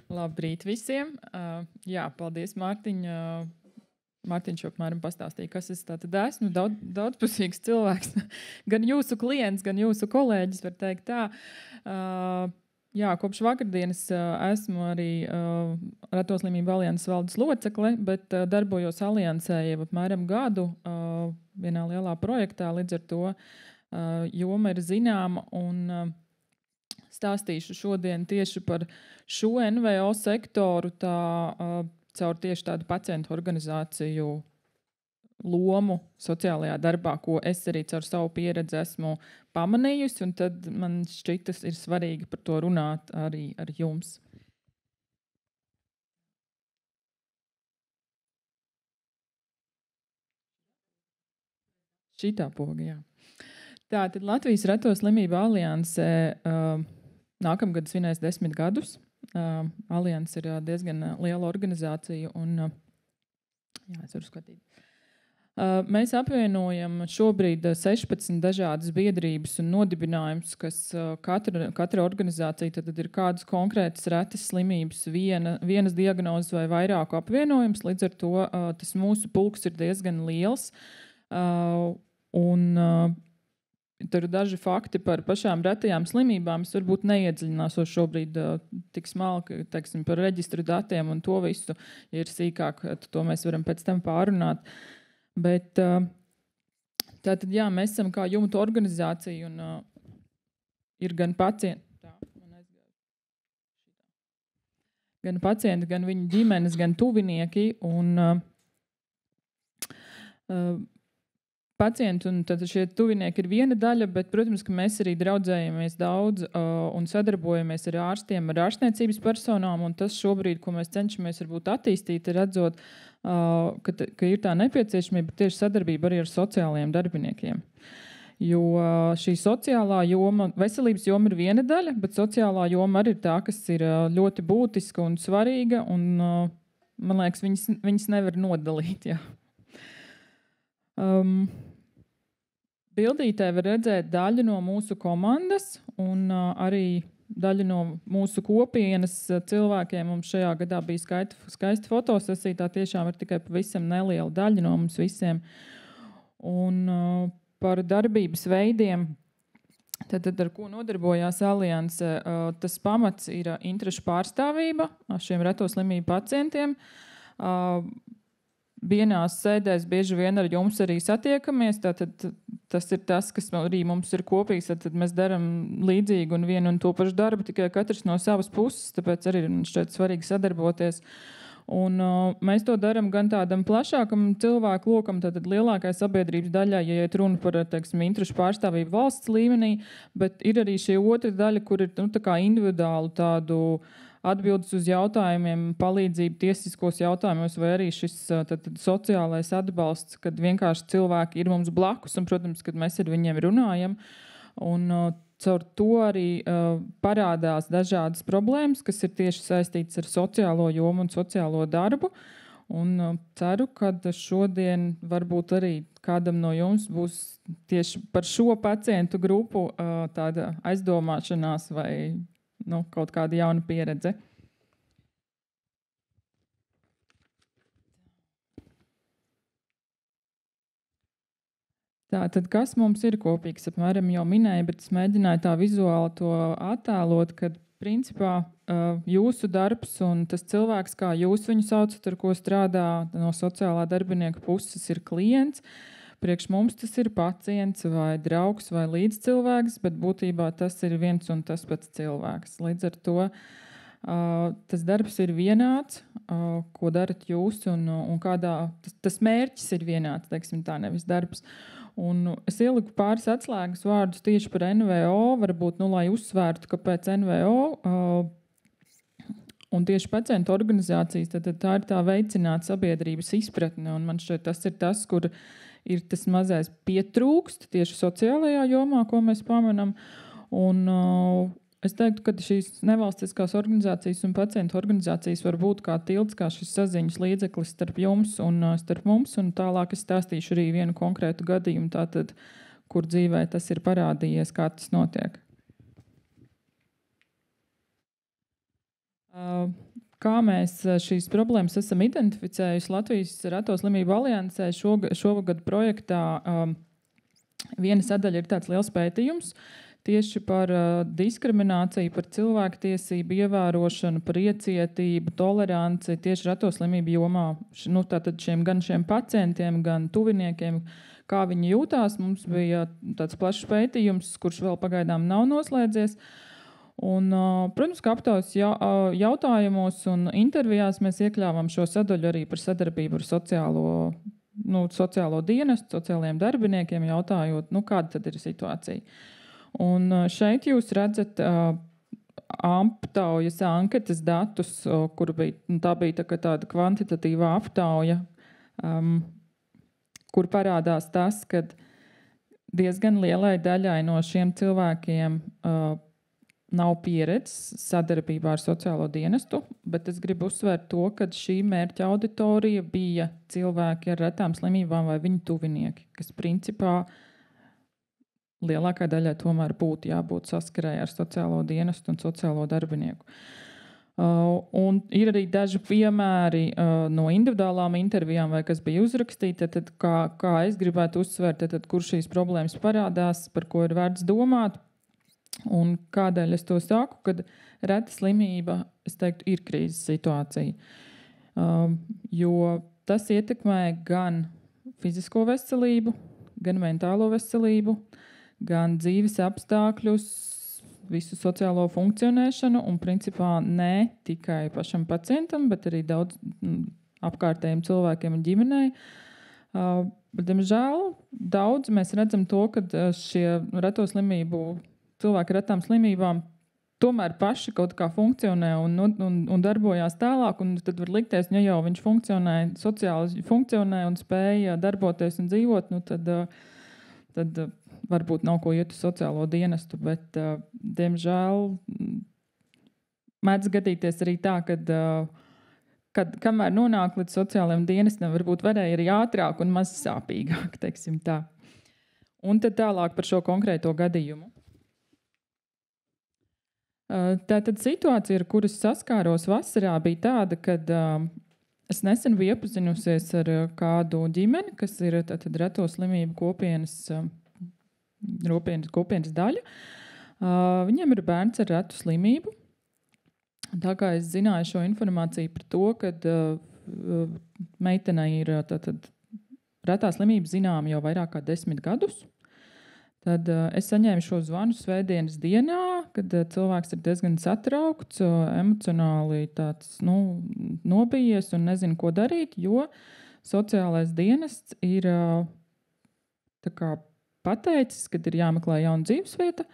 Labrīt visiem! Jā, paldies, Mārtiņ. Mārtiņš apmēram pastāstīja, kas es tātad esmu. Daudzpusīgs cilvēks. Gan jūsu klients, gan jūsu kolēģis, var teikt tā. Jā, kopš vakardienas esmu arī Reto slimību alianses valdes locekle, bet darbojos aliansē jau apmēram gadu vienā lielā projektā. Līdz ar to joma ir zināma un stāstīšu šodien tieši par šo NVO sektoru, caur tieši tādu pacientu organizāciju lomu sociālajā darbā, ko es arī caur savu pieredzi esmu pamanījusi, un tad man šķitas ir svarīgi par to runāt arī ar jums. Šitā poga, jā. Tātad Latvijas Reto slimību alianse nākamgad svinēs 10 gadus. Alianse ir diezgan liela organizācija un, jā, es varu skatīt. Mēs apvienojam šobrīd 16 dažādas biedrības un nodibinājumus, kas katra organizācija tad ir kādas konkrētas retas slimības, vienas diagnozes vai vairāku apvienojums. Līdz ar to tas mūsu pulks ir diezgan liels. Tur ir daži fakti par pašām retajām slimībām. Es varbūt neiedziļināšos šobrīd tik smalki, teiksim, par reģistru datiem un to visu, ja ir sīkāk, to mēs varam pēc tam pārunāt. Bet tātad, jā, mēs esam kā jumta organizācija un ir gan pacienti, gan viņu ģimenes, gan tuvinieki un pacienti un tad šie tuvinieki ir viena daļa, bet, protams, ka mēs arī draudzējamies daudz un sadarbojamies ar ārstiem, ar ārstniecības personām, un tas šobrīd, ko mēs cenšamies varbūt attīstīt, ir redzot, ka ir tā nepieciešamība tieši sadarbība arī ar sociālajiem darbiniekiem. Jo šī sociālā joma, veselības joma ir viena daļa, bet sociālā joma arī ir tā, kas ir ļoti būtiska un svarīga, un man liekas, viņas nevar nodalīt, jā. Bildītē var redzēt daļu no mūsu komandas un arī daļu no mūsu kopienas cilvēkiem. Mums šajā gadā bija skaista fotosesija, tā tiešām ir tikai pavisam neliela daļa no mums visiem. Un par darbības veidiem, tad ar ko nodarbojās alianse, tas pamats ir interešu pārstāvība šiem reto slimību pacientiem. Vienās sēdēs bieži vien ar jums arī satiekamies, tātad tas ir tas, kas arī mums ir kopīgs, tad mēs darām līdzīgi un vienu un to pašu darbu, tikai katrs no savas puses, tāpēc arī ir šķiet svarīgi sadarboties. Un mēs to darām gan tādam plašākam cilvēku lokam, tātad lielākai sabiedrības daļai, ja iet runa par, teiksim, interešu pārstāvību valsts līmenī, bet ir arī šī otra daļa, kur ir tā kā individuālu tādu atbildes uz jautājumiem, palīdzību tiesiskos jautājumos, vai arī šis tad sociālais atbalsts, kad vienkārši cilvēki ir mums blakus, un, protams, kad mēs ar viņiem runājam. Un caur to arī parādās dažādas problēmas, kas ir tieši saistītas ar sociālo jomu un sociālo darbu. Un ceru, ka šodien varbūt arī kādam no jums būs tieši par šo pacientu grupu tāda aizdomāšanās vai kaut kāda jauna pieredze. Tātad, kas mums ir kopīgs? Apmēram jau minēju, bet es mēģināju tā vizuāli to attēlot, kad principā jūsu darbs un tas cilvēks, kā jūs viņu saucat, ar ko strādā no sociālā darbinieka puses, ir klients. Priekš mums tas ir pacients vai draugs vai līdzcilvēks, bet būtībā tas ir viens un tas pats cilvēks. Līdz ar to tas darbs ir vienāds, ko darat jūs, un kādā tas mērķis ir vienāds, teiksim tā, nevis darbs. Un es ieliku pāris atslēgas vārdus tieši par NVO, varbūt, lai uzsvērtu, kāpēc NVO un tieši pacientu organizācijas, tad tā ir tā veicināt sabiedrības izpratne, un man šķiet tas ir tas, kur ir tas mazais pietrūkst tieši sociālajā jomā, ko mēs pamanam. Un es teiktu, ka šīs nevalstiskās organizācijas un pacientu organizācijas var būt kā tilts, kā šis saziņas līdzeklis starp jums un starp mums. Un tālāk es stāstīšu arī vienu konkrētu gadījumu, tātad, kur dzīvē tas ir parādījies, kā tas notiek. Kā mēs šīs problēmas esam identificējuši Latvijas Reto slimību aliansē šogad projektā, viena sadaļa ir tāds liels pētījums tieši par diskrimināciju, par cilvēktiesību ievērošanu, par iecietību, toleranci tieši reto slimību jomā. Tātad gan šiem pacientiem, gan tuviniekiem, kā viņi jūtās. Mums bija tāds plašs pētījums, kurš vēl pagaidām nav noslēdzies. Un, protams, ka aptaujas jautājumos un intervijās mēs iekļāvām šo sadaļu arī par sadarbību ar sociālo dienestu, sociālajiem darbiniekiem, jautājot, kāda tad ir situācija. Un šeit jūs redzat aptaujas anketas datus, kur tā bija tāda kvantitatīvā aptauja, kur parādās tas, ka diezgan lielai daļai no šiem cilvēkiem nav pieredzes sadarbībā ar sociālo dienestu, bet es gribu uzsvērt to, ka šī mērķa auditorija bija cilvēki ar retām slimībām vai viņu tuvinieki, kas principā lielākai daļai tomēr būtu jābūt saskarē ar sociālo dienestu un sociālo darbinieku. Un ir arī daži piemēri no individuālām intervijām, vai kas bija uzrakstīti, tad kā es gribētu uzsvērt, tad kur šīs problēmas parādās, par ko ir vērts domāt. Un kādēļ es to saku, kad reta slimība, es teiktu, ir krīzes situācija. Jo tas ietekmē gan fizisko veselību, gan mentālo veselību, gan dzīves apstākļus, visu sociālo funkcionēšanu un principā ne tikai pašam pacientam, bet arī daudz apkārtējiem cilvēkiem un ģimenei. Bet, diemžēl, daudz mēs redzam to, ka šie reto slimību cilvēki ar retām slimībām tomēr paši kaut kā funkcionē un darbojās tālāk, un tad var likties, ja jau viņš sociāli funkcionē un spēja darboties un dzīvot, tad varbūt nav ko iet uz sociālo dienestu, bet, diemžēl, mēdz gadīties arī tā, kad kamēr nonāk līdz sociālajiem dienestam, varbūt varēja arī ātrāk un maz sāpīgāk, teiksim tā. Un tad tālāk par šo konkrēto gadījumu. Tātad situācija, ar kuras saskāros vasarā, bija tāda, kad es nesen biju iepazinusies ar kādu ģimeni, kas ir tātad reto slimību kopienas daļa. Viņiem ir bērns ar retu slimību. Tā kā es zināju šo informāciju par to, kad meitenei ir tātad retā slimība zinām jau vairāk kā 10 gadus. Tad es saņēmu šo zvanu svētdienas dienā, kad cilvēks ir diezgan satraukts, emocionāli tāds, nobijies un nezinu, ko darīt, jo sociālais dienests ir tā kā pateicis, kad ir jāmeklē jauna dzīvesvieta.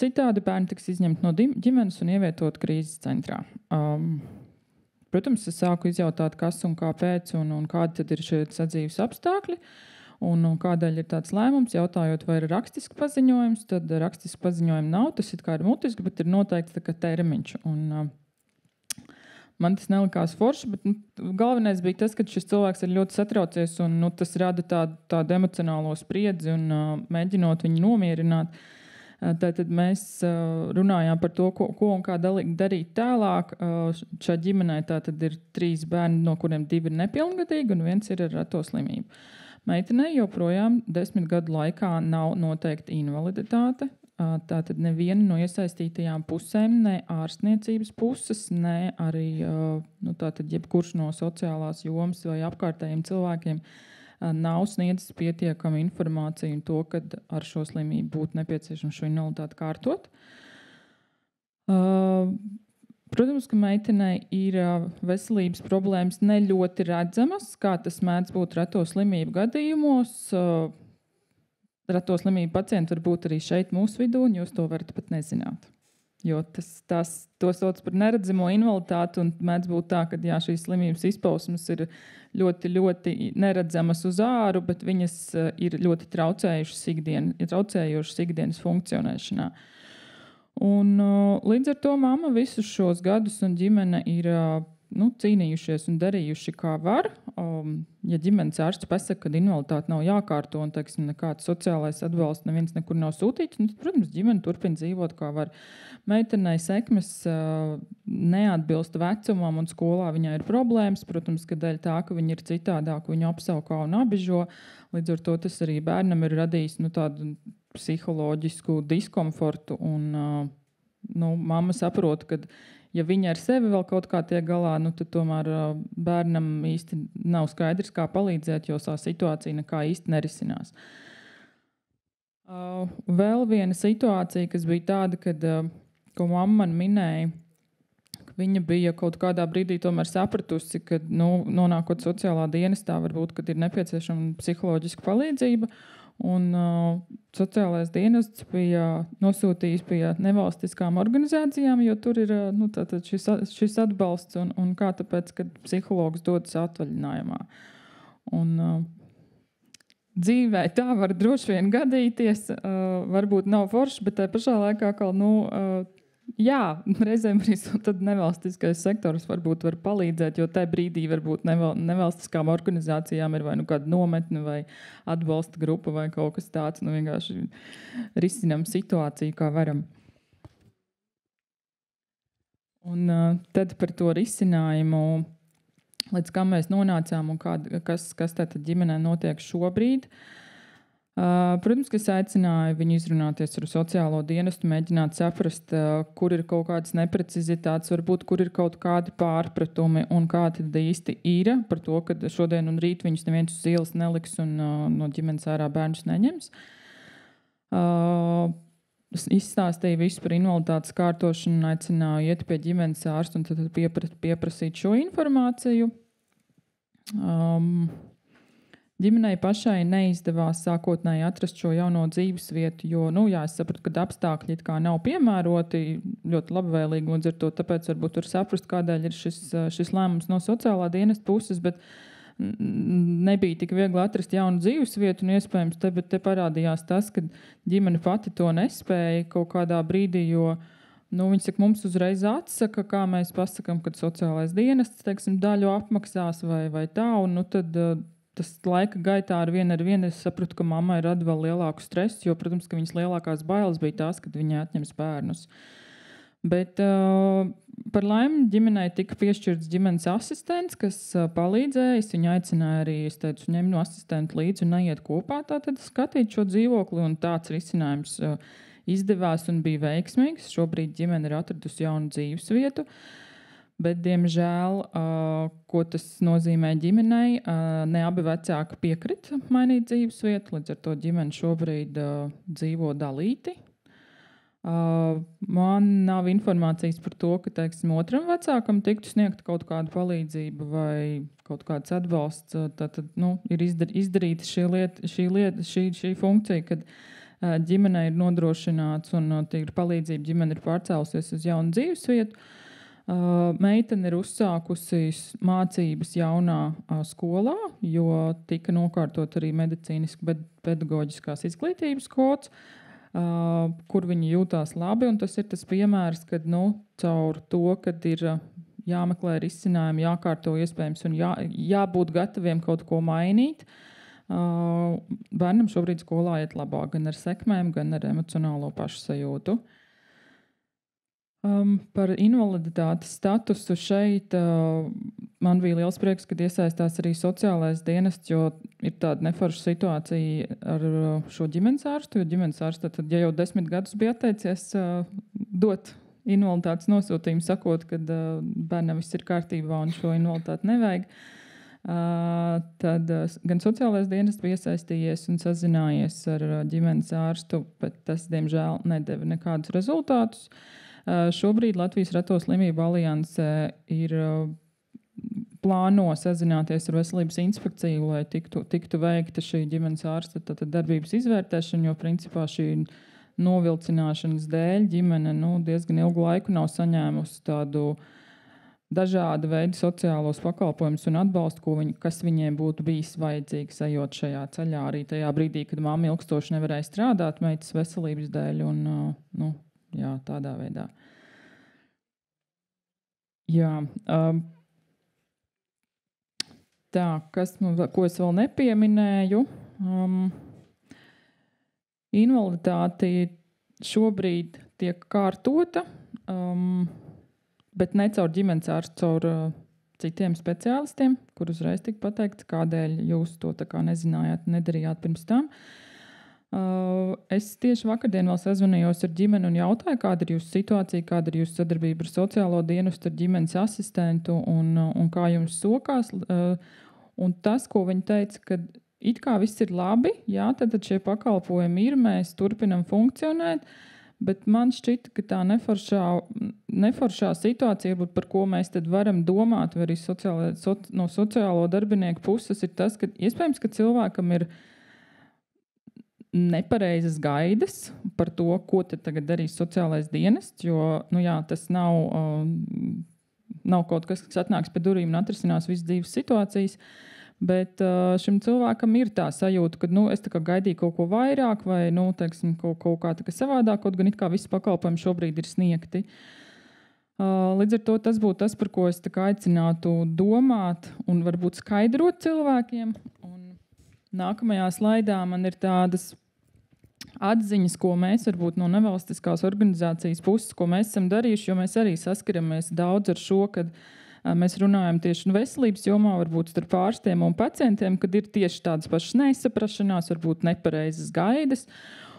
Citādi bērni tiks izņemti no ģimenes un ievietot krīzes centrā. Protams, es sāku izjautāt, kas un kāpēc un kādi tad ir šie sadzīves apstākļi. Un kādēļ ir tāds lēmums, jautājot, vai ir rakstisks paziņojums, tad rakstisks paziņojums nav, tas ir kā ir mutiski, bet ir noteikti tā kā termiņš. Un man tas nelikās forši, bet galvenais bija tas, ka šis cilvēks ir ļoti satraucies un tas rada tādu emocionālo spriedzi un mēģinot viņu nomierināt. Tātad mēs runājām par to, ko un kā darīt tālāk. Šā ģimenē tātad ir 3 bērni, no kuriem 2 ir nepilngadīgi un 1 ir ar reto slimību. Meitenei joprojām 10 gadu laikā nav noteikta invaliditāte. Tātad neviena no iesaistītajām pusēm, ne ārstniecības puses, ne arī tātad jebkurš no sociālās jomas vai apkārtējiem cilvēkiem nav sniedzis pietiekami informāciju un to, ka ar šo slimību būtu nepieciešams šo invaliditāti kārtot. Protams, ka meitenei ir veselības problēmas ne ļoti redzamas, kā tas mēdz būt reto slimību gadījumos. Reto slimību pacienti var būt arī šeit mūsu vidū, un jūs to varat pat nezināt. Jo to sauc par neredzamo invaliditāti, un mēdz būt tā, ka šīs slimības izpausmes ir ļoti, ļoti neredzamas uz āru, bet viņas ir ļoti traucējušas ikdienas funkcionēšanā. Un līdz ar to mamma visus šos gadus un ģimene ir cīnījušies un darījuši kā var. ja ģimenes ārsts pasaka, ka invaliditāte nav jākārto un, teiksim, nekāds sociālais atbalsts neviens nekur nav sūtīts, nu, protams, ģimene turpina dzīvot, kā var. Meitenei sekmes neatbilst vecumam un skolā viņai ir problēmas, protams, ka dēļ tā, ka viņa ir citādāk, viņu apsaukā un abižo. Līdz ar to tas arī bērnam ir radījis tādu psiholoģisku diskomfortu un mamma saprot, ka ja viņa ar sevi vēl kaut kā tiek galā, tad tomēr bērnam īsti nav skaidrs, kā palīdzēt, jo tā situācija nekā īsti nerisinās. Vēl viena situācija, kas bija tāda, kad, ko mamma man minēja, ka viņa bija kaut kādā brīdī tomēr sapratusi, ka nonākot sociālā dienestā, varbūt, kad ir nepieciešama psiholoģiska palīdzība, un sociālais dienests bija nosūtījis pie nevalstiskām organizācijām, jo tur ir šis atbalsts un kā tāpēc, kad psihologs dodas atvaļinājumā. Un dzīvē tā var droši vien gadīties, varbūt nav forši, bet tajā pašā laikā jā, reizēm arī tad nevalstiskais sektors varbūt var palīdzēt, jo tajā brīdī varbūt nevalstiskām organizācijām ir vai kāda nometne vai atbalsta grupa vai kaut kas tāds, vienkārši risinām situāciju, kā varam. Un tad par to risinājumu, līdz kam mēs nonācām un kas tātad ģimenē notiek šobrīd. Protams, ka es aicināju viņu izrunāties ar sociālo dienestu, mēģināt saprast, kur ir kaut kādas neprecizitātes, varbūt, kur ir kaut kādi pārpratumi un kā tad īsti ir par to, ka šodien un rīt viņus neviens uz ielas neliks un no ģimenes ārā bērnus neņems. Es izstāstīju visu par invaliditātes kārtošanu un aicināju iet pie ģimenes ārsta un tad pieprasīt šo informāciju. Ģimenei pašai neizdevās sākotnēji atrast šo jauno dzīves vietu, jo, es sapratu, ka apstākļi it kā nav piemēroti, ļoti labvēlīgi, un ar to tāpēc varbūt tur saprast, kādēļ ir šis lēmums no sociālā dienesta puses, bet nebija tik viegli atrast jaunu dzīves vietu, un iespējams te parādījās tas, ka ģimene pati to nespēja kaut kādā brīdī, jo viņi saka, mums uzreiz atsaka, kā mēs pasakam, kad sociālais dienests, teiksim, daļu apmaksās vai tā, un tad tas laika gaitā ar vienu es sapratu, ka mammai rada vēl lielāku stresu, jo, protams, ka viņas lielākās bailes bija tās, kad viņa atņems bērnus. Bet par laimi ģimenei tika piešķirts ģimenes asistents, kas palīdzēja. Es viņu aicināju arī, es teicu, ņem no asistentu līdzi un neiet kopā tātad skatīt šo dzīvokli, un tāds risinājums izdevās un bija veiksmīgs. Šobrīd ģimene ir atradusi jaunu dzīves vietu. Bet, diemžēl, ko tas nozīmē ģimenei, ne abi vecāki piekrita mainīt dzīves vietu, līdz ar to ģimene šobrīd dzīvo dalīti. Man nav informācijas par to, ka, teiksim, otram vecākam tiktu sniegta kaut kāda palīdzība vai kaut kāds atbalsts. Tātad, ir izdarīta šī funkcija, kad ģimenei ir nodrošināts un ir palīdzība, ģimene ir pārcēlusies uz jaunu dzīves vietu. Meitene ir uzsākusi mācības jaunā skolā, jo tika nokārtot arī medicīniski pedagoģiskās izglītības kods, kur viņi jūtās labi, un tas ir tas piemērs, kad caur to, kad ir jāmeklē risinājumi, jākārto iespējams un jābūt gataviem kaut ko mainīt. Bērnam šobrīd skolā iet labāk, gan ar sekmēm, gan ar emocionālo pašsajūtu. Par invaliditātes statusu šeit man bija liels prieks, kad iesaistās arī sociālais dienests, jo ir tāda neforša situācija ar šo ģimenes ārstu, jo ģimenes ārsts tad, ja jau 10 gadus bija atteicies dot invaliditātes nosūtījumu, sakot, ka bērnam viss ir kārtībā un šo invaliditāti nevajag, tad gan sociālais dienests bija iesaistījies un sazinājies ar ģimenes ārstu, bet tas, diemžēl, nedeva nekādus rezultātus. Šobrīd Latvijas Reto slimību alianse ir plāno sazināties ar veselības inspekciju, lai tiktu veikta šī ģimenes ārsta darbības izvērtēšana, jo principā šī novilcināšanas dēļ ģimene diezgan ilgu laiku nav saņēmusi tādu dažādu veidu sociālos pakalpojumus un atbalstu, kas viņiem būtu bijis vajadzīgs ejot šajā ceļā. Arī tajā brīdī, kad mamma ilgstoši nevarēja strādāt meitas veselības dēļ un jā, tādā veidā. Jā. Tā, ko es vēl nepieminēju. Invaliditāte šobrīd tiek kārtota, bet ne caur ģimenes ārstu, caur citiem speciālistiem, kur uzreiz tika pateikts, kādēļ jūs to tā kā nezinājāt, nedarījāt pirms tam. Es tieši vakardien vēl sazvanījos ar ģimeni un jautāju, kāda ir jūsu situācija, kāda ir jūsu sadarbība ar sociālo dienestu, ar ģimenes asistentu un kā jums sokās. Un tas, ko viņi teica, ka it kā viss ir labi, jā, tad šie pakalpojumi ir, mēs turpinam funkcionēt, bet man šķita, ka tā neforšā situācija, par ko mēs tad varam domāt, vai arī no sociālo darbinieku puses, ir tas, ka iespējams, ka cilvēkam ir nepareizas gaidas par to, ko tad tagad darīs sociālais dienests, jo, tas nav kaut kas atnāks pie durvīm un atrisinās visas dzīves situācijas. Bet šim cilvēkam ir tā sajūta, ka es tā kā gaidīju kaut ko vairāk vai teiksim, kaut kā savādāk, kaut gan it kā visi pakalpojumi šobrīd ir sniegti. Līdz ar to tas būtu tas, par ko es tā kā aicinātu domāt un varbūt skaidrot cilvēkiem. Un nākamajā slaidā man ir tādas atziņas, ko mēs varbūt no nevalstiskās organizācijas puses, ko mēs esam darījuši, jo mēs arī saskaramies daudz ar šo, kad mēs runājam tieši veselības jomā, varbūt starp ārstiem un pacientiem, kad ir tieši tādas pašas nesaprašanās, varbūt nepareizas gaidas.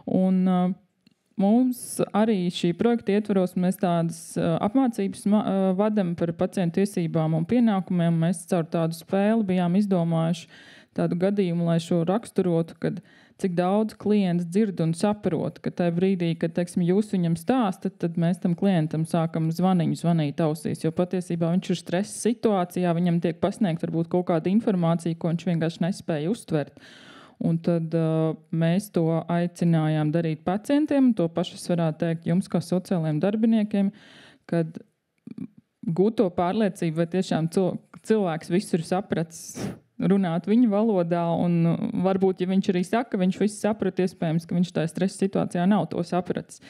Un mums arī šī projekta ietvaros mēs tādas apmācības vadam par pacientu tiesībām un pienākumiem. Mēs caur tādu spēli bijām izdomājuši tādu gadījumu, lai šo raksturotu, kad cik daudz klients dzird un saprot, ka tajā brīdī, kad, teiksim, jūs viņam stāstat, tad mēs tam klientam sākam zvanīt ausīs, jo patiesībā viņš ir stresa situācijā, viņam tiek pasniegt varbūt kaut kāda informācija, ko viņš vienkārši nespēja uztvert. Un tad mēs to aicinājām darīt pacientiem, un to pašu es varētu teikt jums kā sociālajiem darbiniekiem, kad gūt to pārliecību, vai tiešām cilvēks visu ir sapratis, runāt viņa valodā, un varbūt, ja viņš arī saka, viņš visu saprat, iespējams, ka viņš tajā stresa situācijā nav to sapratis.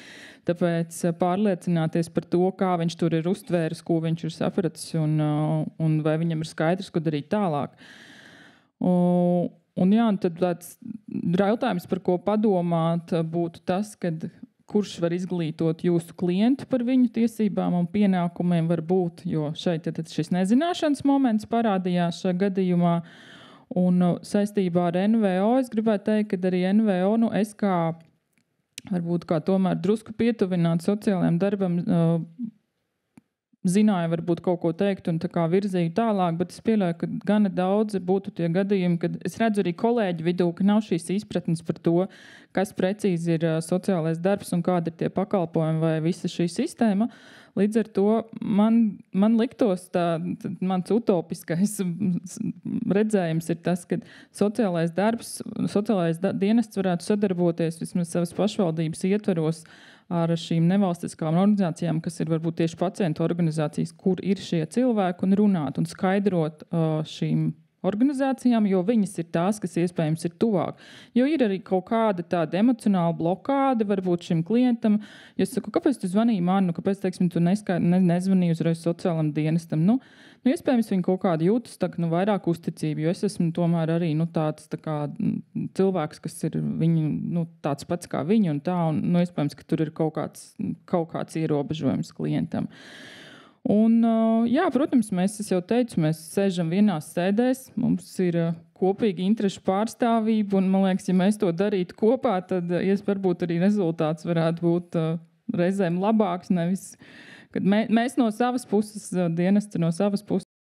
Tāpēc pārliecināties par to, kā viņš tur ir uztvēris, ko viņš ir sapratis, un vai viņam ir skaidrs, ko darīt tālāk. Un tad tāds jautājums, par ko padomāt, būtu tas, kad kurš var izglītot jūsu klientu par viņu tiesībām un pienākumiem var būt, jo šeit šis nezināšanas moments parādījās šajā gadījumā. Un saistībā ar NVO es gribētu teikt, ka arī NVO, es kā varbūt kā tomēr drusku pietuvināt sociālajiem darbam, zināju varbūt kaut ko teikt un tā kā virzīju tālāk, bet es pieļauju, ka gana daudzi būtu tie gadījumi, kad es redzu arī kolēģi vidū, ka nav šīs izpratnes par to, kas precīzi ir sociālais darbs un kādi ir tie pakalpojumi vai visa šī sistēma. Līdz ar to man liktos mans utopiskais redzējums ir tas, ka sociālais dienests varētu sadarboties vismaz savas pašvaldības ietvaros ar šīm nevalstiskām organizācijām, kas ir varbūt tieši pacientu organizācijas, kur ir šie cilvēki, un runāt un skaidrot šīm organizācijām, jo viņas ir tās, kas iespējams ir tuvāk. Jo ir arī kaut kāda tāda emocionāla blokāde varbūt šim klientam. Ja es saku, kāpēc tu zvanīji man, kāpēc, teiksim, tu nezvanīji uzreiz sociālam dienestam? Iespējams, viņi kaut kāda jūtas vairāk uzticību, jo es esmu tomēr arī tāds tā kā cilvēks, kas ir viņu, tāds pats kā viņi un tā, un iespējams, ka tur ir kaut kāds ierobežojums klientam. Un, jā, protams, es jau teicu, mēs sēžam vienās sēdēs, mums ir kopīgi interešu pārstāvība, un, man liekas, ja mēs to darītu kopā, tad varbūt arī rezultāts varētu būt reizēm labāks, nevis, kad mēs no savas puses, dienesti no savas puses,